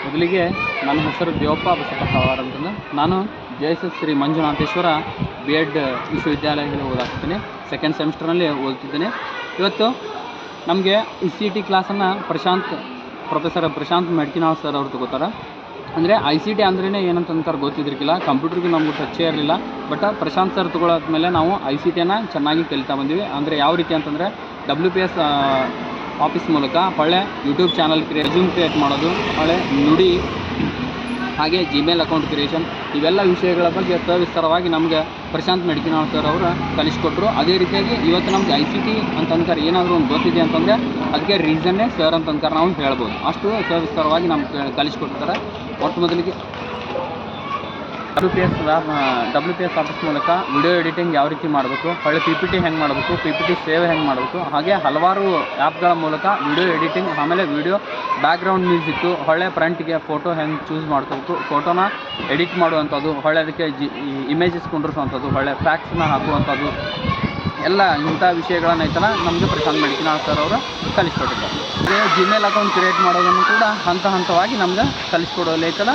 ಮೊದಲಿಗೆ ನನ್ನ ಹೆಸರು ದೇವಪ್ಪ ಬಸಪ್ಪನವರ್ ಅಂತಂದು ನಾನು ಜಯಸ ಶ್ರೀ ಮಂಜುನಾಥೇಶ್ವರ B.Ed ವಿಶ್ವವಿದ್ಯಾಲಯದಲ್ಲಿ ಓದಾಗ್ತೀನಿ. ಸೆಕೆಂಡ್ ಸೆಮಿಸ್ಟರ್ನಲ್ಲಿ ಓದ್ತಿದ್ದೇನೆ. ಇವತ್ತು ನಮಗೆ ICT ಕ್ಲಾಸನ್ನು ಪ್ರೊಫೆಸರ್ ಪ್ರಶಾಂತ್ ಮೆಡ್ಕಿನಾಳ್ ಸರ್ ಅವ್ರು ತಗೋತಾರೆ. ಅಂದರೆ ICT ಅಂದ್ರೇ ಏನಂತ ಅಂತಾರೆ ಗೊತ್ತಿದ್ರಿಕಿಲ್ಲ, ಕಂಪ್ಯೂಟ್ರಿಗೆ ನಮ್ಗೆ ಟಚ್ಚೇ ಇರಲಿಲ್ಲ. ಬಟ್ ಪ್ರಶಾಂತ್ ಸರ್ ತಗೊಳ್ಳೋದ್ಮೇಲೆ ನಾವು ICTಯನ್ನು ಚೆನ್ನಾಗಿ ಕಲಿತಾ ಬಂದ್ವಿ. ಅಂದರೆ ಯಾವ ರೀತಿ ಅಂತಂದರೆ WPS ಆಫೀಸ್ ಮೂಲಕ ಒಳ್ಳೆ ಯೂಟ್ಯೂಬ್ ಚಾನಲ್ ರೆಸ್ಯೂಮ್ ಕ್ರಿಯೇಟ್ ಮಾಡೋದು, ಒಳ್ಳೆ ನುಡಿ, ಹಾಗೆ Gmail ಅಕೌಂಟ್ ಕ್ರಿಯೇಷನ್, ಇವೆಲ್ಲ ವಿಷಯಗಳ ಬಗ್ಗೆ ಸವಿಸ್ತಾರವಾಗಿ ನಮಗೆ ಪ್ರಶಾಂತ್ ಮೆಡ್ಕಿನಾಳ್ ಸರ್ ಅವರು ಕಲಿಸ್ಕೊಟ್ರು. ಅದೇ ರೀತಿಯಾಗಿ ಇವತ್ತು ನಮಗೆ ICT ಅಂತ ಅಂತಾರೆ ಏನಾದರೂ ಒಂದು ಗೊತ್ತಿದೆ ಅಂತಂದರೆ ಅದಕ್ಕೆ ರೀಸನ್ನೇ ಸರ್ ಅಂತ ಅಂತಾರೆ ನಾವು ಹೇಳ್ಬೋದು. ಅಷ್ಟು ಸವಿಸ್ತಾರವಾಗಿ ನಮ್ಗೆ ಕಲಿಸ್ಕೊಟ್ಟಿರ್ತಾರೆ. ಒಟ್ಟು ಮೊದಲಿಗೆ WPS ಆಫೀಸ್ ಮೂಲಕ ವಿಡಿಯೋ ಎಡಿಟಿಂಗ್ ಯಾವ ರೀತಿ ಮಾಡಬೇಕು, ಒಳ್ಳೆ PPT ಹೆಂಗೆ ಮಾಡಬೇಕು, PPT ಸೇವ್ ಹೆಂಗೆ ಮಾಡಬೇಕು, ಹಾಗೆ ಹಲವಾರು ಆ್ಯಪ್ಗಳ ಮೂಲಕ ವಿಡಿಯೋ ಎಡಿಟಿಂಗ್, ಆಮೇಲೆ ವಿಡಿಯೋ ಬ್ಯಾಕ್ಗ್ರೌಂಡ್ ಮ್ಯೂಸಿಕ್ಕು, ಒಳ್ಳೆ ಫ್ರಂಟ್ಗೆ ಫೋಟೋ ಹೆಂಗೆ ಚೂಸ್ ಮಾಡ್ಕೋಬೇಕು, ಫೋಟೋನ ಎಡಿಟ್ ಮಾಡುವಂಥದ್ದು, ಒಳ್ಳೆ ಅದಕ್ಕೆ ಇಮೇಜಸ್ ಕುಂಡ್ರಿಸುವಂಥದ್ದು, ಒಳ್ಳೆ ಫ್ಯಾಕ್ಟ್ಸ್ನ ಹಾಕುವಂಥದ್ದು, ಎಲ್ಲ ಇಂಥ ವಿಷಯಗಳನ್ನ ಐತಲ್ಲ ನಮಗೆ ಪ್ರಶಾಂತ್ ಮೆಡ್ಕಿನಾಳ್ ಸರ್ ಅವರು ಕಲಿಸ್ಕೊಟ್ಟಿದ್ದಾರೆ. Gmail ಅಕೌಂಟ್ ಕ್ರಿಯೇಟ್ ಮಾಡೋದನ್ನು ಕೂಡ ಹಂತವಾಗಿ ನಮ್ಗೆ ಕಲಿಸ್ಕೊಡೋಲ್ಲಿ ಐತಲ್ಲ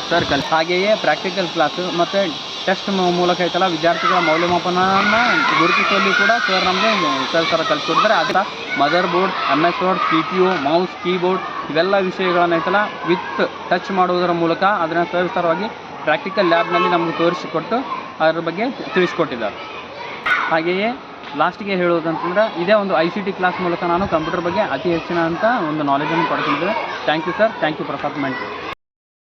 ಸರ್ ಹಾಗೆಯೇ ಪ್ರಾಕ್ಟಿಕಲ್ ಕ್ಲಾಸು ಮತ್ತು ಟೆಸ್ಟ್ ಮೂಲಕ ಐತಲ್ಲ ವಿದ್ಯಾರ್ಥಿಗಳ ಮೌಲ್ಯಮಾಪನವನ್ನು ಗುರುತಿಸುವಲ್ಲಿ ಕೂಡ ಸರ್ ನಮಗೆ ಸರ್ ಕಲಿಸ್ಕೊಡ್ತಾರೆ. ಅದರ mother board, MS Word, CPU, mouse, keyboard, ಇವೆಲ್ಲ ವಿಷಯಗಳನ್ನ ಐತಲ್ಲ ವಿತ್ ಟಚ್ ಮಾಡುವುದರ ಮೂಲಕ ಅದನ್ನು ಸವಿಸ್ತಾರವಾಗಿ ಪ್ರಾಕ್ಟಿಕಲ್ ಲ್ಯಾಬ್ನಲ್ಲಿ ನಮಗೆ ತೋರಿಸಿಕೊಟ್ಟು ಅದರ ಬಗ್ಗೆ ತಿಳಿಸ್ಕೊಟ್ಟಿದ್ದಾರೆ. ಹಾಗೆಯೇ ಲಾಸ್ಟಿಗೆ ಹೇಳೋದಂತಂದ್ರೆ ಇದೇ ಒಂದು ICT ಕ್ಲಾಸ್ ಮೂಲಕ ನಾನು ಕಂಪ್ಯೂಟರ್ ಬಗ್ಗೆ ಅತಿ ಹೆಚ್ಚಿನ ಒಂದು ನಾಲೆಜನ್ನು ಪಡ್ಕೊಂಡಿದ್ದೇನೆ. Thank you sir, thank you Prasad made.